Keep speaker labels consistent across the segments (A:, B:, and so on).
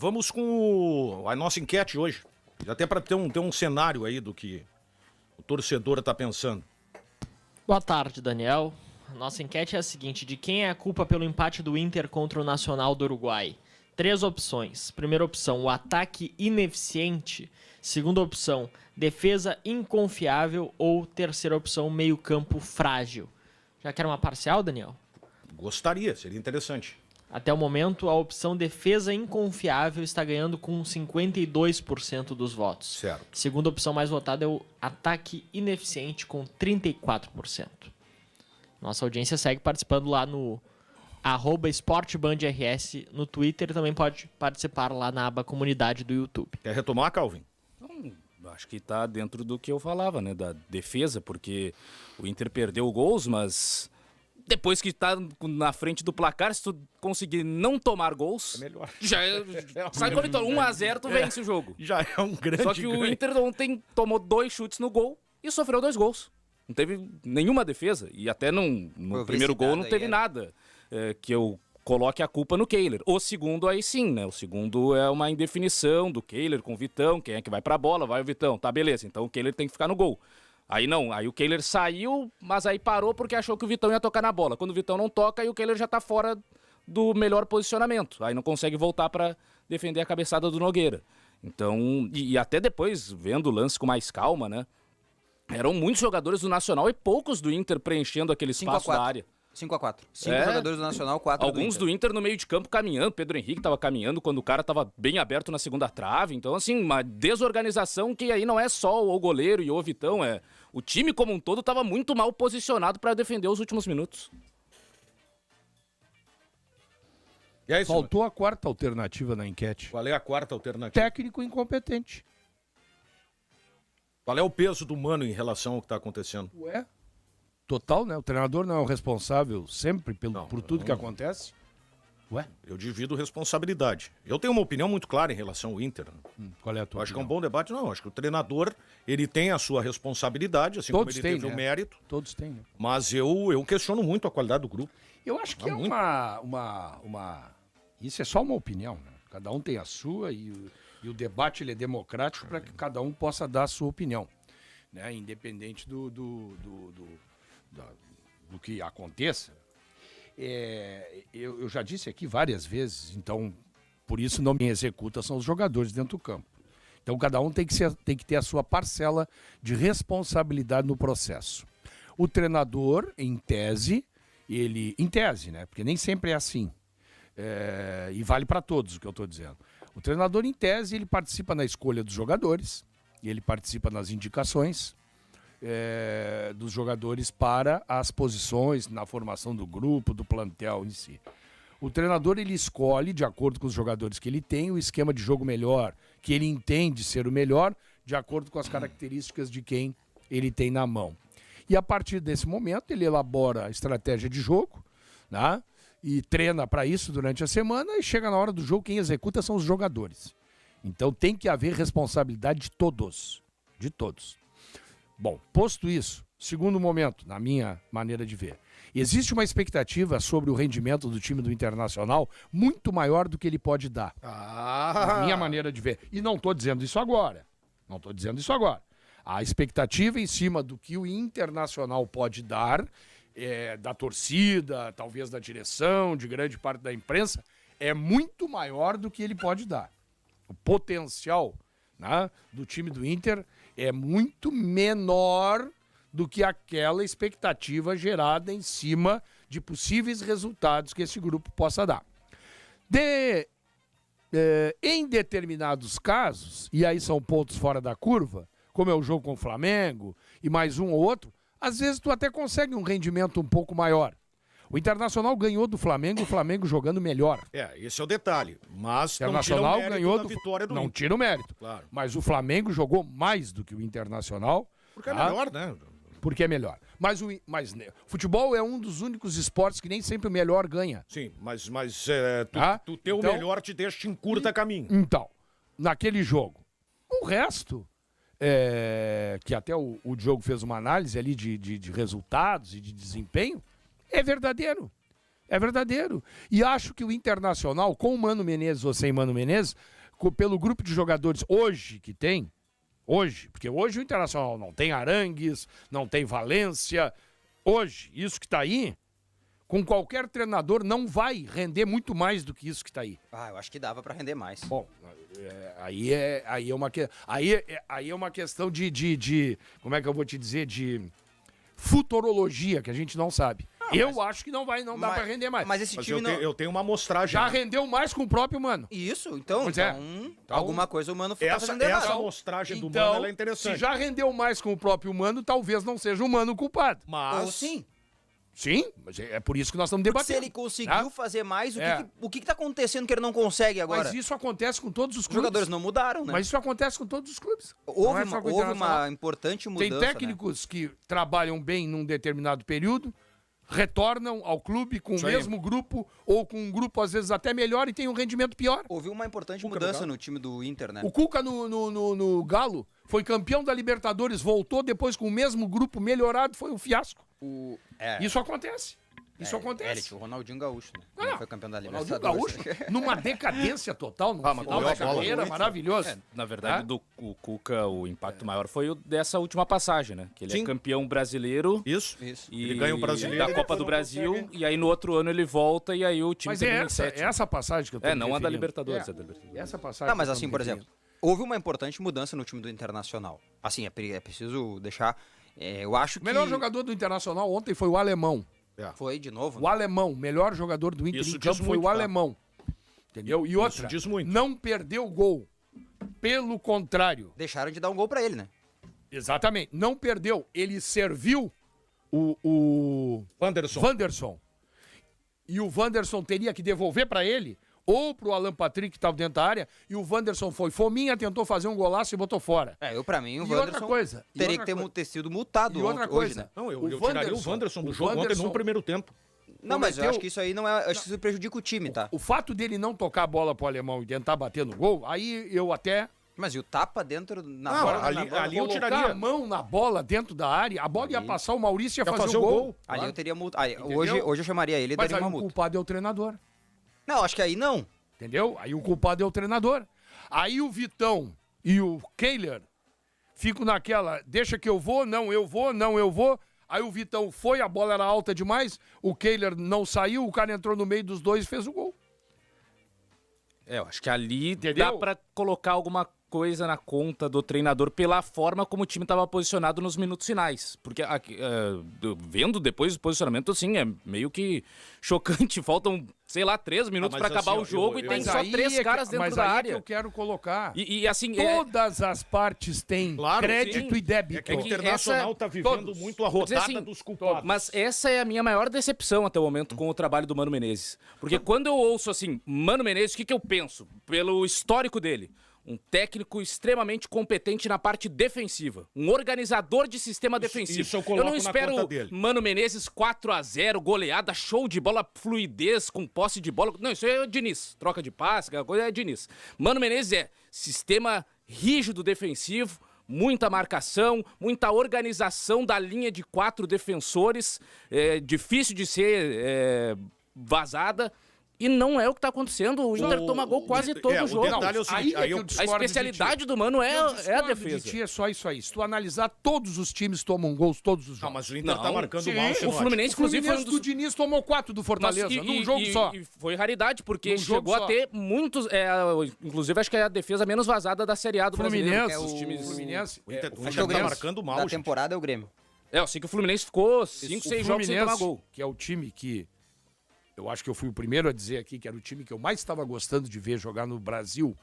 A: Vamos com a nossa enquete hoje. Até para ter um cenário aí do que o torcedor está pensando.
B: Boa tarde, Daniel. Nossa enquete é a seguinte: de quem é a culpa pelo empate do Inter contra o Nacional do Uruguai? 3 opções. Primeira opção, o ataque ineficiente. Segunda opção, defesa inconfiável. Ou terceira opção, meio-campo frágil. Já quer uma parcial, Daniel?
A: Gostaria, seria interessante.
B: Até o momento, a opção defesa inconfiável está ganhando com 52% dos votos.
A: Certo.
B: Segunda opção mais votada é o ataque ineficiente, com 34%. Nossa audiência segue participando lá no @esportebandrs no Twitter, e também pode participar lá na aba comunidade do YouTube.
A: Quer retomar, Calvin?
C: Acho que está dentro do que eu falava, né? Da defesa, porque o Inter perdeu gols, mas depois que está na frente do placar, se tu conseguir não tomar gols,
A: é melhor.
C: Já sai com a vitória. 1-0, tu vence o jogo.
A: Já é um grande
C: Só que o Inter ontem tomou 2 chutes no gol e sofreu 2 gols. Não teve nenhuma defesa. E até no primeiro gol não teve nada que eu coloque a culpa no Kehler. O segundo aí sim, né? O segundo é uma indefinição do Kehler com o Vitão. Quem é que vai pra bola? Vai o Vitão. Tá, beleza. Então o Kehler tem que ficar no gol. Aí não, aí o Kehler saiu, mas aí parou porque achou que o Vitão ia tocar na bola. Quando o Vitão não toca, aí o Kehler já tá fora do melhor posicionamento. Aí não consegue voltar pra defender a cabeçada do Nogueira. Então, e até depois, vendo o lance com mais calma, né? Eram muitos jogadores do Nacional e poucos do Inter preenchendo aquele espaço da área.
D: 5-4. 5 jogadores do Nacional, 4
C: Alguns do Inter no meio de campo caminhando. Pedro Henrique estava caminhando quando o cara estava bem aberto na segunda trave. Então, assim, uma desorganização que aí não é só o goleiro e o Vitão. O time como um todo estava muito mal posicionado para defender os últimos minutos.
A: E aí,
E: faltou a quarta alternativa na enquete.
A: Qual é a quarta alternativa?
E: Técnico incompetente.
A: Qual é o peso do Mano em relação ao que está acontecendo?
E: Ué? Total, né? O treinador não é o responsável sempre por tudo que acontece? Ué?
A: Eu divido responsabilidade. Eu tenho uma opinião muito clara em relação ao Inter.
E: Qual é a tua
A: Acho que é
E: opinião?
A: um bom debate. Não, acho que o treinador, ele tem a sua responsabilidade, assim
E: Todos
A: como ele
E: têm,
A: teve
E: né?
A: o mérito.
E: Todos têm, né?
A: Mas eu questiono muito a qualidade do grupo.
E: Eu acho que Isso é só uma opinião, né? Cada um tem a sua e o debate ele é democrático para que cada um possa dar a sua opinião, né? Independente do que aconteça. Eu já disse aqui várias vezes, então por isso não me executa são os jogadores dentro do campo. Então cada um tem que ter a sua parcela de responsabilidade no processo. O treinador, em tese, né? Porque nem sempre é assim. E vale para todos o que eu estou dizendo. O treinador, em tese, ele participa na escolha dos jogadores, ele participa nas indicações dos jogadores para as posições, na formação do grupo, do plantel em si. O treinador, ele escolhe, de acordo com os jogadores que ele tem, o esquema de jogo melhor, que ele entende ser o melhor, de acordo com as características de quem ele tem na mão. E a partir desse momento, ele elabora a estratégia de jogo, né? E treina para isso durante a semana, e chega na hora do jogo, quem executa são os jogadores. Então tem que haver responsabilidade de todos. De todos. Bom, posto isso, segundo momento, na minha maneira de ver, existe uma expectativa sobre o rendimento do time do Internacional muito maior do que ele pode dar. Na minha maneira de ver. E não estou dizendo isso agora. A expectativa em cima do que o Internacional pode dar, da torcida, talvez da direção, de grande parte da imprensa, é muito maior do que ele pode dar. O potencial, né, do time do Inter é muito menor do que aquela expectativa gerada em cima de possíveis resultados que esse grupo possa dar. Em determinados casos, e aí são pontos fora da curva, como é o jogo com o Flamengo e mais um ou outro, às vezes tu até consegue um rendimento um pouco maior. O Internacional ganhou do Flamengo, o Flamengo jogando melhor.
A: Esse é o detalhe. Mas
E: o Internacional ganhou
A: da vitória do
E: Não
A: Inter.
E: tira o mérito.
A: Claro.
E: Mas o Flamengo jogou mais do que o Internacional.
A: Porque é melhor, né?
E: Porque é melhor. Mas futebol é um dos únicos esportes que nem sempre o melhor ganha.
A: Sim, mas tu ter o
E: Então,
A: melhor te deixa em curta caminho.
E: Então, naquele jogo, o resto, que até o Diogo fez uma análise ali de resultados e de desempenho, é verdadeiro. É verdadeiro. E acho que o Internacional, com o Mano Menezes ou sem Mano Menezes, pelo grupo de jogadores hoje que tem, porque hoje o Internacional não tem Arangues, não tem Valência, hoje, isso que está aí, com qualquer treinador não vai render muito mais do que isso que está aí.
D: Ah, eu acho que dava para render mais.
E: Bom, aí é uma questão de como é que eu vou te dizer, de futurologia que a gente não sabe. Eu acho que não dá pra render mais.
D: Mas esse time
A: eu tenho uma amostragem.
E: Já rendeu mais com o próprio Mano.
D: Isso, então,
E: Pois é. Então,
D: alguma coisa o Mano tá fazendo
A: Essa
D: errado.
A: amostragem do
E: Então,
A: Mano ela é interessante.
E: se já rendeu mais com o próprio Mano, talvez não seja o Mano o culpado.
A: Mas
D: Ou sim.
E: Sim, mas é por isso que nós estamos
D: Porque
E: debatendo.
D: se ele conseguiu
E: tá?
D: fazer mais,
E: É.
D: o que tá acontecendo que ele não consegue agora?
E: Mas isso acontece com todos os
D: Os
E: clubes.
D: jogadores não mudaram, né?
E: Mas isso acontece com todos os clubes. Não
D: Houve,
E: é só com o
D: houve
E: Internacional.
D: uma importante mudança,
E: Tem técnicos que trabalham bem num determinado período, retornam ao clube com o
A: Isso aí.
E: mesmo grupo ou com um grupo às vezes até melhor e tem um rendimento pior.
D: Houve uma importante
E: Cuca
D: mudança
E: no Galo.
D: no time do Inter, né?
E: O Cuca no Galo foi campeão da Libertadores, voltou depois com o mesmo grupo melhorado, foi um fiasco. Isso acontece. Isso
D: Ele
E: acontece.
D: tinha o Ronaldinho Gaúcho, né?
E: Não,
D: Ele foi campeão da
E: Ronaldinho
D: Libertadores.
E: Gaúcho, numa decadência total, no
C: mas
E: final
C: ganhou
E: da
C: a bola
E: carreira,
C: muito.
E: maravilhoso.
C: Na verdade,
E: Tá?
C: o Cuca, o impacto maior foi o dessa última passagem, né? Que ele
A: Sim.
C: é campeão brasileiro.
A: Isso.
D: Isso.
C: E
A: Ele ganha o brasileiro
C: da
A: e
C: Copa
A: depois
C: do
A: não
C: Brasil,
A: consegue.
C: e aí no outro ano ele volta e aí o time
E: Mas
C: termina
E: é
C: em sétimo.
E: essa passagem que eu tô me
C: não a da
E: referindo.
C: Libertadores, a da Libertadores.
E: Essa passagem.
D: Não, mas
E: que eu tô
D: assim,
E: me
D: por
E: referindo.
D: exemplo, houve uma importante mudança no time do Internacional. Assim, é preciso deixar... eu acho
E: O melhor
D: que...
E: jogador do Internacional ontem foi o alemão.
D: Foi de novo,
E: O alemão, melhor jogador do Inter
A: Isso
E: em campo
A: diz
E: foi
A: muito,
E: o
A: tá?
E: alemão. Entendeu? E outra,
A: diz muito.
E: não perdeu gol. Pelo contrário.
D: Deixaram de dar um gol pra ele, né?
E: Exatamente. Não perdeu. Ele serviu o
A: Wanderson.
E: E o Wanderson teria que devolver pra ele ou pro Alan Patrick, que estava dentro da área, e o Wanderson foi fominha, tentou fazer um golaço e botou fora.
D: Pra mim, o
E: E outra
D: Wanderson
E: coisa,
D: teria que ter sido multado
E: E outra
D: hoje,
E: coisa,
D: né?
A: Não, eu
E: O
A: tiraria o
E: Wanderson-
A: Wanderson do
E: o
A: jogo ontem
E: Wanderson-
A: no primeiro tempo.
D: Não, mas eu
E: cometeu-
D: acho que isso aí não é... Acho que isso prejudica o time, tá?
E: O fato dele não tocar a bola pro alemão e tentar bater no gol, aí eu até...
D: Mas e o tapa dentro... Na
A: Não,
D: bola,
A: ali-
D: na bola,
A: ali eu
E: Colocar
A: tiraria.
E: a mão na bola dentro da área, a bola ia passar, o Maurício ia fazer o gol.
D: Ali eu teria multa.
E: Entendeu?
D: Hoje eu chamaria ele e
E: Mas
D: daria
E: aí
D: uma
E: o
D: multa.
E: culpado é o treinador.
D: Não, acho que aí não.
E: Entendeu? Aí o culpado é o treinador. Aí o Vitão e o Kehler ficam naquela, deixa que eu vou, não eu vou, não eu vou. Aí o Vitão foi, a bola era alta demais, o Kehler não saiu, o cara entrou no meio dos dois e fez o gol.
C: Eu acho que ali
E: Entendeu?
C: dá pra colocar alguma coisa na conta do treinador pela forma como o time estava posicionado nos minutos finais. Porque vendo depois o posicionamento, assim, é meio que chocante. Faltam, sei lá, 3 minutos
A: mas
C: pra acabar
A: assim,
C: o jogo e tem
E: Mas
C: só
E: aí
C: 3
E: é que-
C: caras dentro
E: mas
C: da
E: aí é
C: área.
E: que eu quero colocar.
C: E assim,
E: Todas as partes têm
A: Claro,
E: crédito
C: sim.
E: e débito.
A: É que o
C: que
A: Internacional
C: essa-
A: tá vivendo
E: todos.
A: muito a rodada
C: assim,
A: dos culpados.
C: mas essa é a minha maior decepção até o momento com o trabalho do Mano Menezes. Porque quando eu ouço assim, Mano Menezes, o que eu penso? Pelo histórico dele. Um técnico extremamente competente na parte defensiva. Um organizador de sistema defensivo.
A: isso eu coloco
C: não
A: na
C: espero
A: conta dele.
C: Mano Menezes 4-0, goleada, show de bola, fluidez, com posse de bola. Não, isso é o Diniz. Troca de passe, aquela coisa é Diniz. Mano Menezes é sistema rígido defensivo, muita marcação, muita organização da linha de 4 defensores, difícil de ser vazada. E não é o que tá acontecendo. O Inter toma gol quase todo o jogo.
A: O detalhe é o seguinte,
E: aí é
A: aí
E: que
A: eu
E: eu
C: A
E: discordo
C: especialidade do Mano é
E: Eu
C: a
E: discordo
C: defesa.
E: de ti, é só isso aí. Se tu analisar, todos os times tomam gols todos os
A: Não,
E: jogos.
A: mas o Inter tá
C: Não,
A: marcando
E: sim,
A: mal.
E: o
C: O Fluminense,
E: O
C: inclusive, foi um
E: Fluminense do
C: dos...
E: Diniz tomou 4 do Fortaleza, num jogo só.
C: E foi raridade, porque
E: Num jogo
C: chegou
E: só.
C: a ter muitos... inclusive, acho que é a defesa menos vazada da Série A do brasileiro.
E: Fluminense,
C: Os times...
E: Fluminense.
A: O Inter,
D: Acho que é
A: tá
D: o Grêmio.
A: marcando mal,
D: Da
A: gente.
D: temporada é o Grêmio.
C: Eu sei que o Fluminense ficou 5, 6 jogos sem tomar gol.
E: que é o time que eu acho que eu fui o primeiro a dizer aqui que era o time que eu mais estava gostando de ver jogar no Brasil,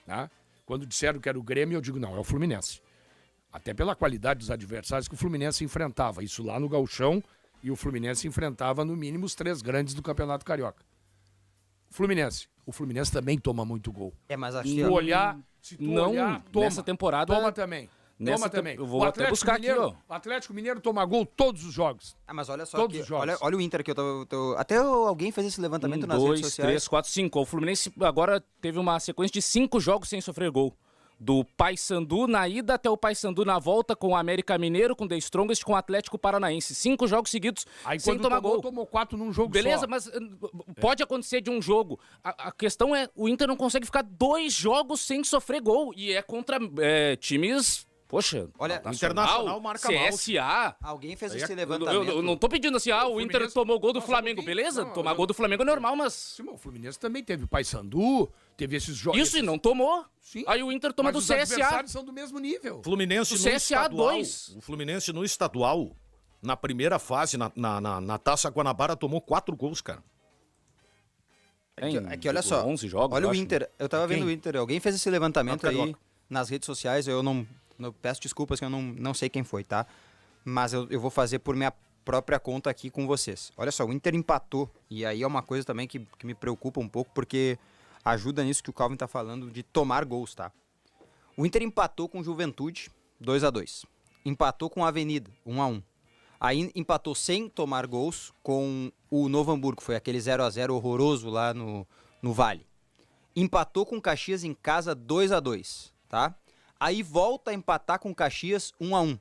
E: né? Quando disseram que era o Grêmio, eu digo, não, é o Fluminense. Até pela qualidade dos adversários que o Fluminense enfrentava. Isso lá no Gauchão, e o Fluminense enfrentava, no mínimo, os 3 grandes do Campeonato Carioca. O Fluminense também toma muito gol.
D: Mas acho
E: Se
D: que...
E: tu olhar,
C: Não,
E: toma.
C: nessa temporada-
E: Toma também.
C: Nessa
E: Toma também.
C: eu vou
E: O
C: até
E: Atlético
C: buscar aqui,
E: Mineiro,
C: ó.
E: O Atlético Mineiro toma gol todos os jogos.
D: mas olha só
E: Todos
D: que...
E: os jogos.
D: Olha o Inter que até alguém fez esse levantamento nas redes
C: 2,
D: sociais.
C: 3, 4, 5. O Fluminense agora teve uma sequência de 5 jogos sem sofrer gol. Do Paysandu na ida até o Paysandu na volta, com o América Mineiro, com o The Strongest, com o Atlético Paranaense. 5 jogos seguidos
E: Aí
C: sem
E: quando
C: tomar gol.
E: tomou 4 num jogo
C: Beleza,
E: só.
C: mas pode acontecer de um jogo. A questão é, o Inter não consegue ficar 2 jogos sem sofrer gol. E é contra times... Poxa,
D: Olha,
A: Internacional marca mal.
C: CSA.
D: Alguém fez
A: Aí
D: esse
A: é-
D: levantamento.
C: Eu não tô pedindo assim, o Inter
E: Fluminense-
C: tomou gol do
E: Nossa,
C: Flamengo.
E: alguém-
C: Beleza,
E: não,
C: tomar
E: eu-
C: gol do Flamengo é normal, mas...
E: Simão, o Fluminense também teve o Paysandu, teve esses jogos.
C: Isso, e não tomou.
E: Sim.
C: Aí o Inter toma
E: Mas
C: do
E: os
C: CSA.
E: adversários são do mesmo nível.
A: Fluminense
C: O
A: no
C: CSA
A: estadual.
C: 2.
A: O Fluminense no estadual, na primeira fase, na Taça Guanabara, tomou 4 gols, cara.
D: É que olha só,
C: 11 jogos,
D: olha
C: eu
D: o
C: acho.
D: Inter, eu tava vendo o Inter, alguém fez esse levantamento
A: Não,
D: aí
A: Carioca.
D: nas redes sociais, eu peço desculpas que eu não sei quem foi, tá? Mas eu vou fazer por minha própria conta aqui com vocês. Olha só, o Inter empatou, e aí é uma coisa também que me preocupa um pouco, porque ajuda nisso que o Calvin tá falando de tomar gols, tá? O Inter empatou com o Juventude, 2-2. Empatou com a Avenida, 1-1. Aí empatou sem tomar gols com o Novo Hamburgo, foi aquele 0-0 horroroso lá no Vale. Empatou com o Caxias em casa 2-2, tá? Aí volta a empatar com o Caxias 1-1.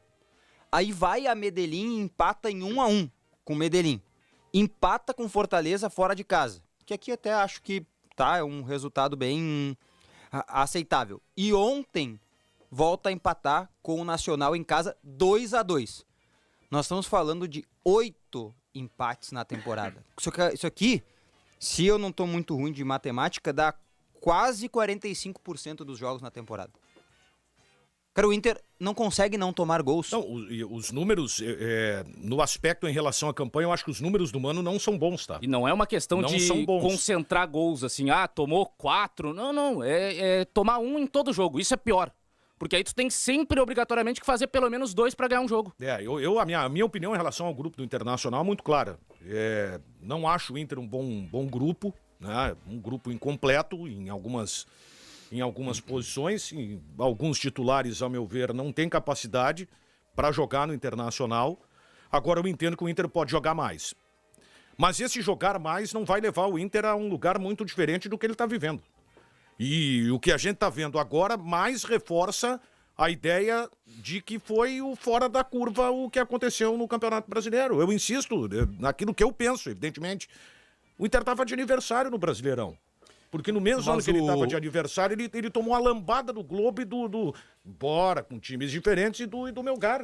D: Aí vai a Medellín e empata em 1-1 com o Medellín. Empata com Fortaleza fora de casa, que aqui até acho que tá, é um resultado bem aceitável. E ontem volta a empatar com o Nacional em casa 2-2. Nós estamos falando de 8 empates na temporada. Isso aqui, se eu não estou muito ruim de matemática, dá quase 45% dos jogos na temporada. Cara, o Inter não consegue não tomar gols.
A: Não, os números, no aspecto em relação à campanha, eu acho que os números do Mano não são bons, tá?
C: E não é uma questão
A: Não
C: de
A: são bons.
C: concentrar gols assim, tomou 4. Não, é tomar 1 em todo jogo. Isso é pior. Porque aí tu tem sempre, obrigatoriamente, que fazer pelo menos 2 pra ganhar um jogo.
A: A minha opinião em relação ao grupo do Internacional é muito clara. Não acho o Inter um bom grupo, né? Um grupo incompleto em algumas posições. E alguns titulares, ao meu ver, não têm capacidade para jogar no Internacional. Agora eu entendo que o Inter pode jogar mais. Mas esse jogar mais não vai levar o Inter a um lugar muito diferente do que ele está vivendo. E o que a gente está vendo agora mais reforça a ideia de que foi o fora da curva o que aconteceu no Campeonato Brasileiro. Eu insisto naquilo que eu penso, evidentemente. O Inter estava de aniversário no Brasileirão. Porque no mesmo ano que ele estava de aniversário, ele tomou a lambada do Globo e bora, com times diferentes, e do Melgar.